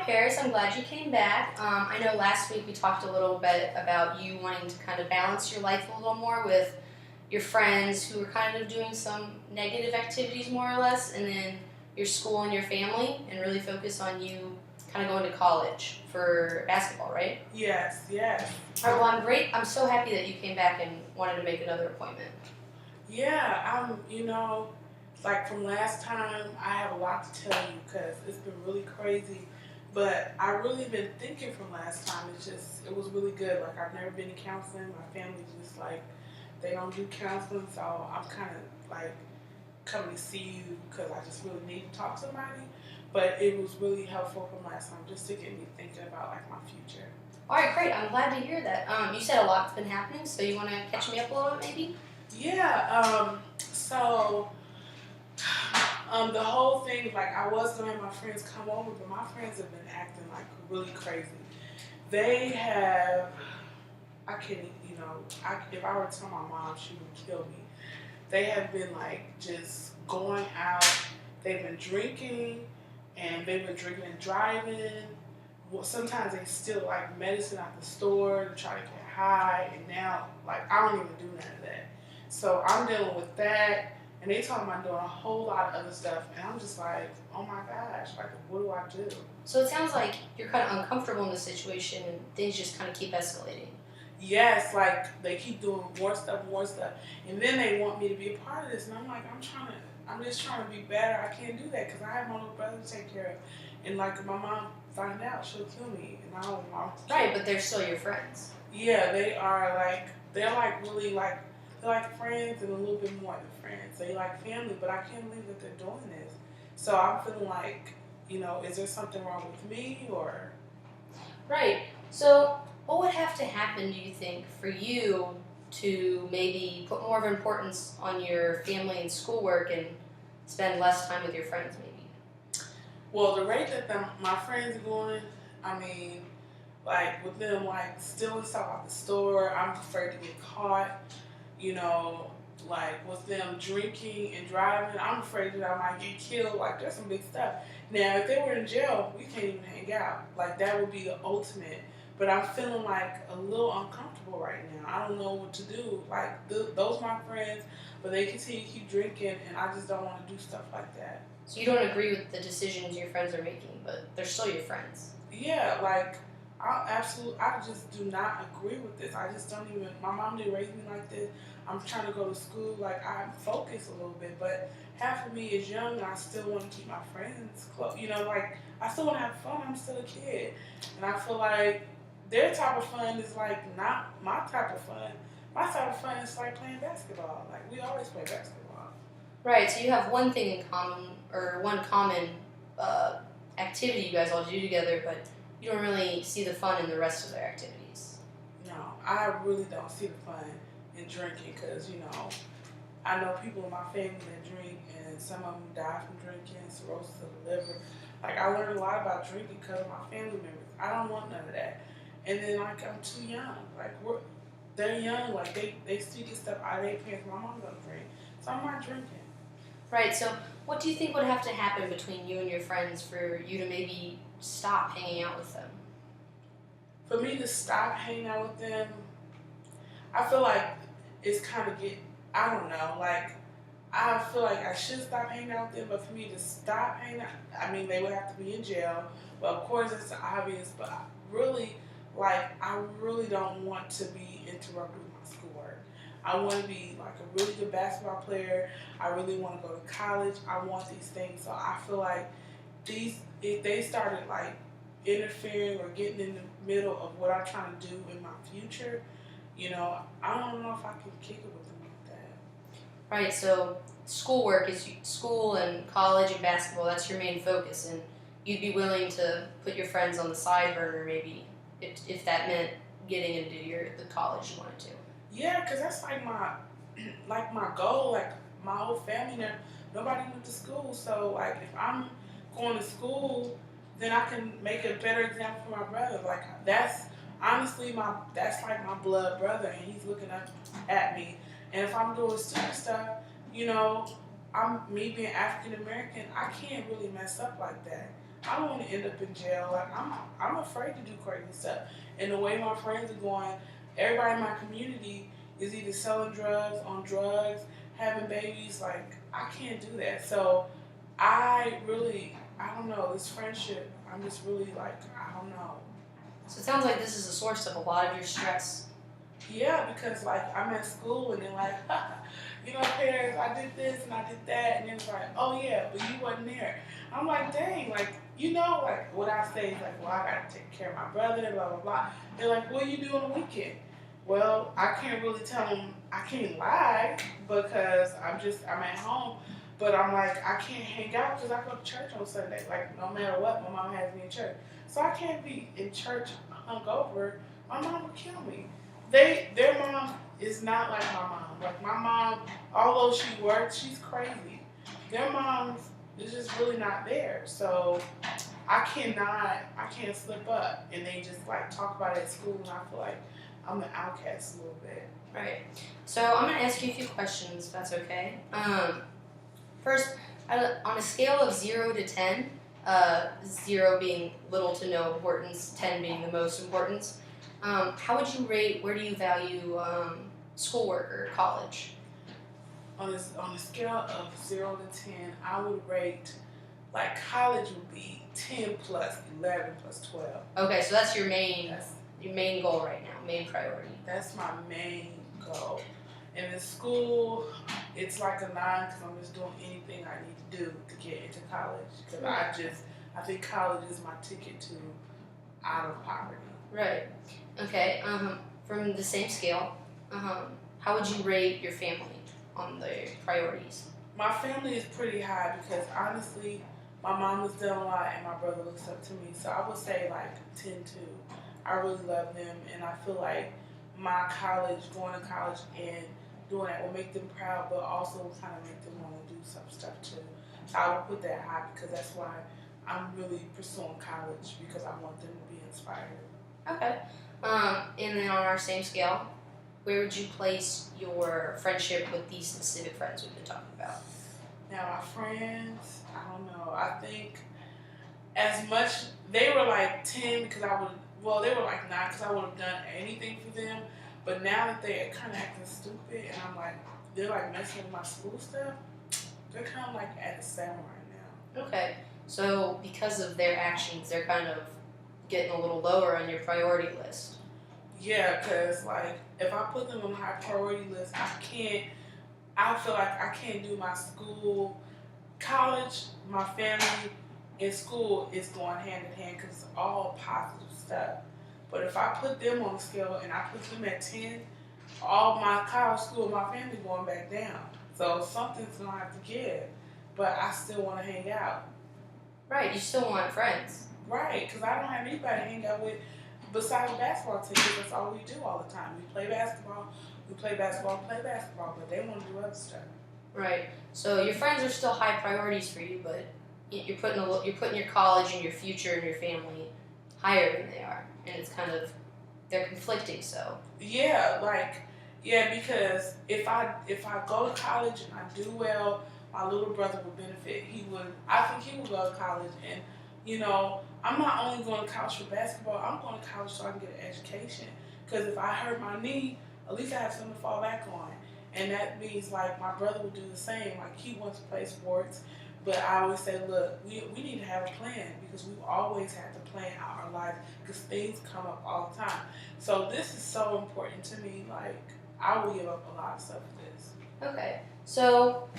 Paris. I'm glad you came back. I know last week we talked a little bit about you wanting to kind of balance your life a little more with your friends who were kind of doing some negative activities more or less, and then your school and your family, and really focus on you kind of going to college for basketball, right? Yes, yes. All right, well, I'm great. I'm so happy that you came back and wanted to make another appointment. Yeah, like from last time, I have a lot to tell you because it's been really crazy. But I really been thinking from last time. It was really good. Like, I've never been to counseling. My family's just like, they don't do counseling. So I'm kind of like coming to see you because I just really need to talk to somebody. But it was really helpful from last time just to get me thinking about like my future. All right, great. I'm glad to hear that. You said a lot's been happening, so you want to catch me up a little bit, maybe? Yeah, the whole thing, like, I was gonna have my friends come over, but my friends have been acting like really crazy. They have, I can't, if I were to tell my mom, she would kill me. They have been like just going out. They've been drinking, and they've been drinking and driving. Well, sometimes they steal like medicine out the store to try to get high, and now like I don't even do none of that. So I'm dealing with that, and they talking about doing a whole lot of other stuff, and I'm just like, oh my gosh, like what do I do? So it sounds like you're kind of uncomfortable in the situation and things just kind of keep escalating. Yes, like they keep doing more stuff, and then they want me to be a part of this, and I'm like, I'm just trying to be better. I can't do that because I have my little brother to take care of, and like if my mom find out, she'll kill me, and I don't want to. Right, but they're still your friends. Yeah, they're like really like they're like friends and a little bit more than friends. They like family, but I can't believe that they're doing this. So I'm feeling like, is there something wrong with me or? Right. So what would have to happen, do you think, for you to maybe put more of importance on your family and schoolwork and spend less time with your friends, maybe? Well, the rate that my friends are going, I mean, like with them like stealing stuff out the store, I'm afraid to get caught. You know, like with them drinking and driving, I'm afraid that I might get killed. Like there's some big stuff. Now, if they were in jail, we can't even hang out. Like that would be the ultimate. But I'm feeling like a little uncomfortable right now. I don't know what to do. Like those my friends, but they continue to keep drinking, and I just don't want to do stuff like that. So you don't agree with the decisions your friends are making, but they're still your friends. Yeah, like I just do not agree with this. I just don't even. My mom didn't raise me like this. I'm trying to go to school. Like I'm focused a little bit, but half of me is young, and I still want to keep my friends close. Like I still want to have fun. I'm still a kid, and I feel like their type of fun is like not my type of fun. My type of fun is like playing basketball. Like we always play basketball. Right, so you have one thing in common, or one common activity you guys all do together, but you don't really see the fun in the rest of their activities. No, I really don't see the fun in drinking because I know people in my family that drink, and some of them die from drinking, cirrhosis of the liver. Like I learned a lot about drinking because of my family members. I don't want none of that. And then like I'm too young. Like they're young. Like they see this stuff out of their parents. My mom don't drink, so I'm not drinking. Right, so what do you think would have to happen between you and your friends for you to maybe stop hanging out with them? For me to stop hanging out with them, I feel like it's kind of I don't know, like, I feel like I should stop hanging out with them, but for me to stop hanging out, I mean, they would have to be in jail. But of course, it's obvious, but I really don't want to be interrupted with my schoolwork. I want to be like a really good basketball player. I really want to go to college. I want these things. So I feel like if they started like interfering or getting in the middle of what I'm trying to do in my future, I don't know if I can kick it with them like that. Right, so schoolwork is school and college and basketball, that's your main focus, and you'd be willing to put your friends on the side burner maybe if that meant getting into the college you wanted to. Yeah, because that's like my goal. Like my whole family, nobody went to school. So like if I'm going to school, then I can make a better example for my brother. Like that's honestly that's like my blood brother, and he's looking up at me. And if I'm doing stupid stuff, I'm me being African American, I can't really mess up like that. I don't want to end up in jail. Like I'm afraid to do crazy stuff. And the way my friends are going, everybody in my community is either selling drugs, on drugs, having babies. Like I can't do that. So I don't know, this friendship, I'm just really like, I don't know. So it sounds like this is a source of a lot of your stress. Yeah, because like I'm at school and then like, parents, I did this and I did that, and then it's like, oh yeah, but you wasn't there. I'm like, dang, like, like what I say is like, well, I gotta take care of my brother, blah blah blah. They're like, what do you do on the weekend? Well, I can't really tell them, I can't lie because I'm at home. But I'm like, I can't hang out because I go to church on Sunday. Like, no matter what, my mom has me in church. So I can't be in church hungover. My mom would kill me. Their mom is not like my mom. Like my mom, although she works, she's crazy. Their mom is just really not there. So I can't slip up. And they just like talk about it at school, and I feel like I'm the outcast a little bit. Right. So I'm gonna ask you a few questions. If that's okay. First, on a scale of 0 to 10, 0 being little to no importance, 10 being the most importance, how would you rate? Where do you value schoolwork or college? On a scale of 0 to 10, I would rate like college would be 10 plus 11 plus 12. Okay, so that's your main goal right now, main priority. That's my main goal. And in school, it's like a 9 because I'm just doing anything I need to do to get into college. Because I think college is my ticket to out of poverty. Right. Okay. From the same scale, how would you rate your family on the priorities? My family is pretty high because honestly, my mom has done a lot and my brother looks up to me. So I would say like 10 too. I really love them, and I feel like my going to college and doing that will make them proud, but also kind of make them want to do some stuff too. So I would put that high because that's why I'm really pursuing college, because I want them to be inspired. Okay. And then on our same scale, where would you place your friendship with these specific friends we've been talking about? Now my friends, I don't know. I think as much they were like 10 because they were like 9 because I would have done anything for them. But now that they're kind of acting stupid and I'm like, they're like messing with my school stuff, they're kind of like at a 7 right now. Okay. So because of their actions, they're kind of getting a little lower on your priority list. Yeah, because like if I put them on a high priority list, I feel like I can't do my school, college, my family, and school is going hand in hand because it's all positive stuff. But if I put them on the scale and I put them at 10, all my college, school, my family going back down. So something's going to have to give. But I still want to hang out. Right, you still want friends. Right, because I don't have anybody to hang out with besides the basketball team. That's all we do all the time. We play basketball, but they want to do other stuff. Right. So your friends are still high priorities for you, but you're putting your college and your future and your family higher than they are, and it's kind of they're conflicting. So yeah, because if I go to college and I do well, my little brother would benefit. I think he would go to college, and I'm not only going to college for basketball. I'm going to college so I can get an education. Because if I hurt my knee, at least I have something to fall back on. And that means like my brother would do the same. Like he wants to play sports, but I always say, look, we need to have a plan because we've always had to plan out our life because things come up all the time. So this is so important to me. Like I will give up a lot of stuff for this. Okay. So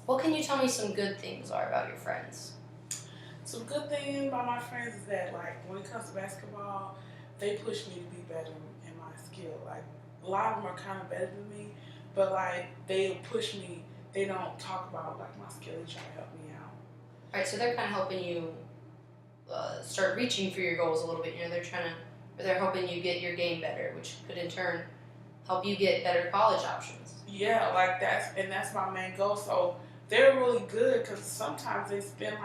what can you tell me some good things are about your friends? Some good thing about my friends is that like when it comes to basketball, they push me to be better in my skill. Like a lot of them are kind of better than me, but like they'll push me. They don't talk about like my skill. They try to help me out. All right, so they're kind of helping you start reaching for your goals a little bit. They're helping you get your game better, which could in turn help you get better college options. Yeah, like that's my main goal. So they're really good because sometimes they spend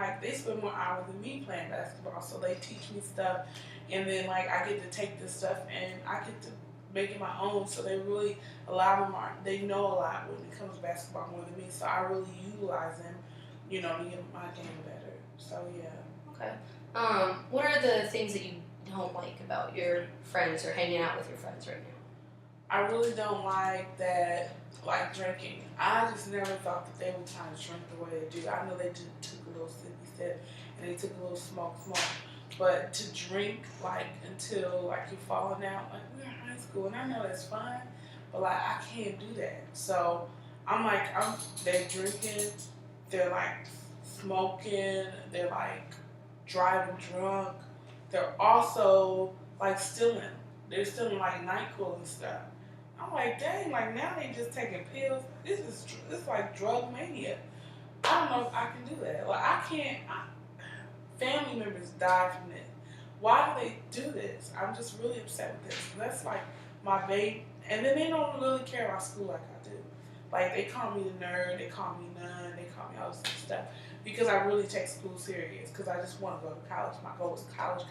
more hours than me playing basketball. So they teach me stuff, and then like I get to take this stuff and I get to make it my own. So they really, a lot of them they know a lot when it comes to basketball more than me. So I really utilize them, to get my game better. So So yeah. Okay. What are the things that you don't like about your friends or hanging out with your friends right now? I really don't like that, like drinking. I just never thought that they were trying to drink the way they do. I know they took a little sippy sip and they took a little smoke. But to drink like until like you're falling out, like we're in high school, and I know that's fun, but like I can't do that. So they're drinking, they're like smoking, they're like driving drunk. They're also like stealing. They're stealing like NyQuil and stuff. I'm like, dang, like now they just taking pills. This like drug mania. I don't know if I can do that. Like I can't. Family members die from this. Why do they do this? I'm just really upset with this. That's like my baby. And then they don't really care about school like I do. Like they call me the nerd, they call me none, they call me all this stuff. Because I really take school serious. Because I just want to go to college. My goal is college.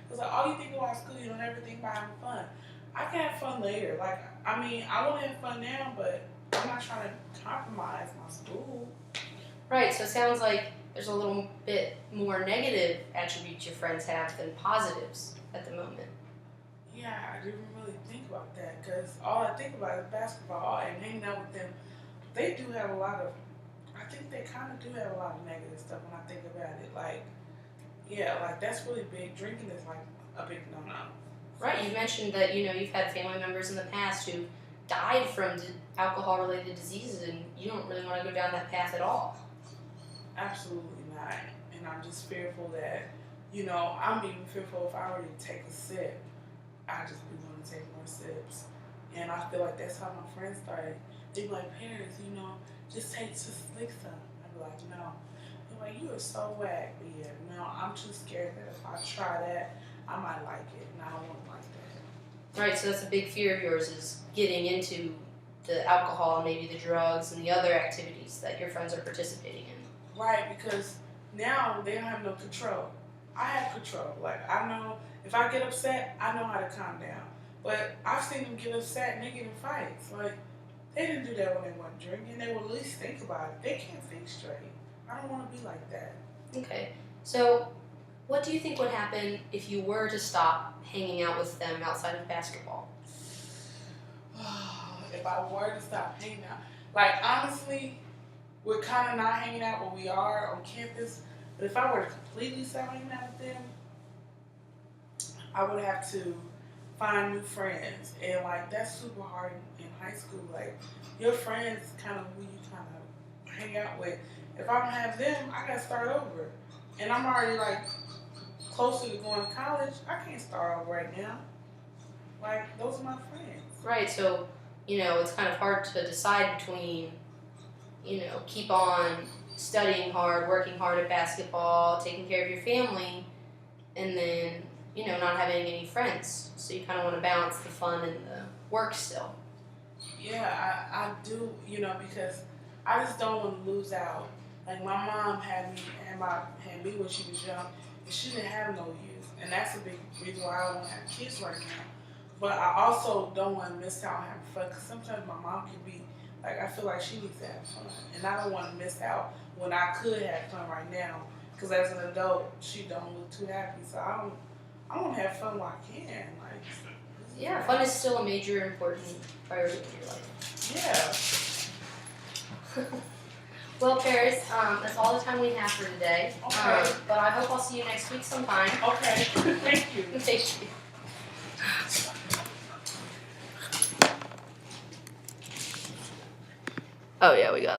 It's like all you think about school, you don't ever think about having fun. I can have fun later. Like I mean, I want to have fun now, but I'm not trying to compromise my school. Right, so it sounds like there's a little bit more negative attributes your friends have than positives at the moment. Yeah, I didn't really think about that because all I think about is basketball and hanging out with them. They do have a lot of, I think they kind of do have a lot of negative stuff when I think about it. Like, yeah, like that's really big. Drinking is like a big no-no. Right, you mentioned that, you've had family members in the past who died from alcohol-related diseases, and you don't really want to go down that path at all. Absolutely not. And I'm just fearful that, I'm even fearful if I were to take a sip, I just be wanting to take more sips. And I feel like that's how my friends started. They'd be like, Paris, just slick some. I'd be like, no. They're like, you are so whack. But yeah, no, I'm too scared that if I try that, I might like it. And I don't want to like that. Right, so that's a big fear of yours is getting into the alcohol and maybe the drugs and the other activities that your friends are participating in. Right, because now they don't have no control. I have control. Like, I know if I get upset, I know how to calm down. But I've seen them get upset and they get in fights. Like, they didn't do that when they weren't drinking. They would at least think about it. They can't think straight. I don't want to be like that. Okay, so what do you think would happen if you were to stop hanging out with them outside of basketball? If I were to stop hanging out, like honestly, we're kind of not hanging out where we are on campus. But if I were to completely stop hanging out with them, I would have to find new friends. And like that's super hard in high school. Like your friends is kind of who you kind of hang out with. If I don't have them, I gotta start over. And I'm already like closer to going to college. I can't start over right now. Like those are my friends. Right, so, it's kind of hard to decide between, keep on studying hard, working hard at basketball, taking care of your family, and then, not having any friends. So you kind of want to balance the fun and the work still. Yeah, I do, because I just don't want to lose out. Like my mom had me when she was young, and she didn't have no youth, and that's a big reason why I don't have kids right now. But I also don't want to miss out on having fun, because sometimes my mom can be like, I feel like she needs to have fun, and I don't want to miss out when I could have fun right now, because as an adult, she don't look too happy, so I want to have fun while I can. Like, Yeah, fun is still a major important priority in your life. Yeah. Well, Paris, that's all the time we have for today. Okay. But I hope I'll see you next week sometime. Okay. Thank you. Thank you. Oh yeah, we got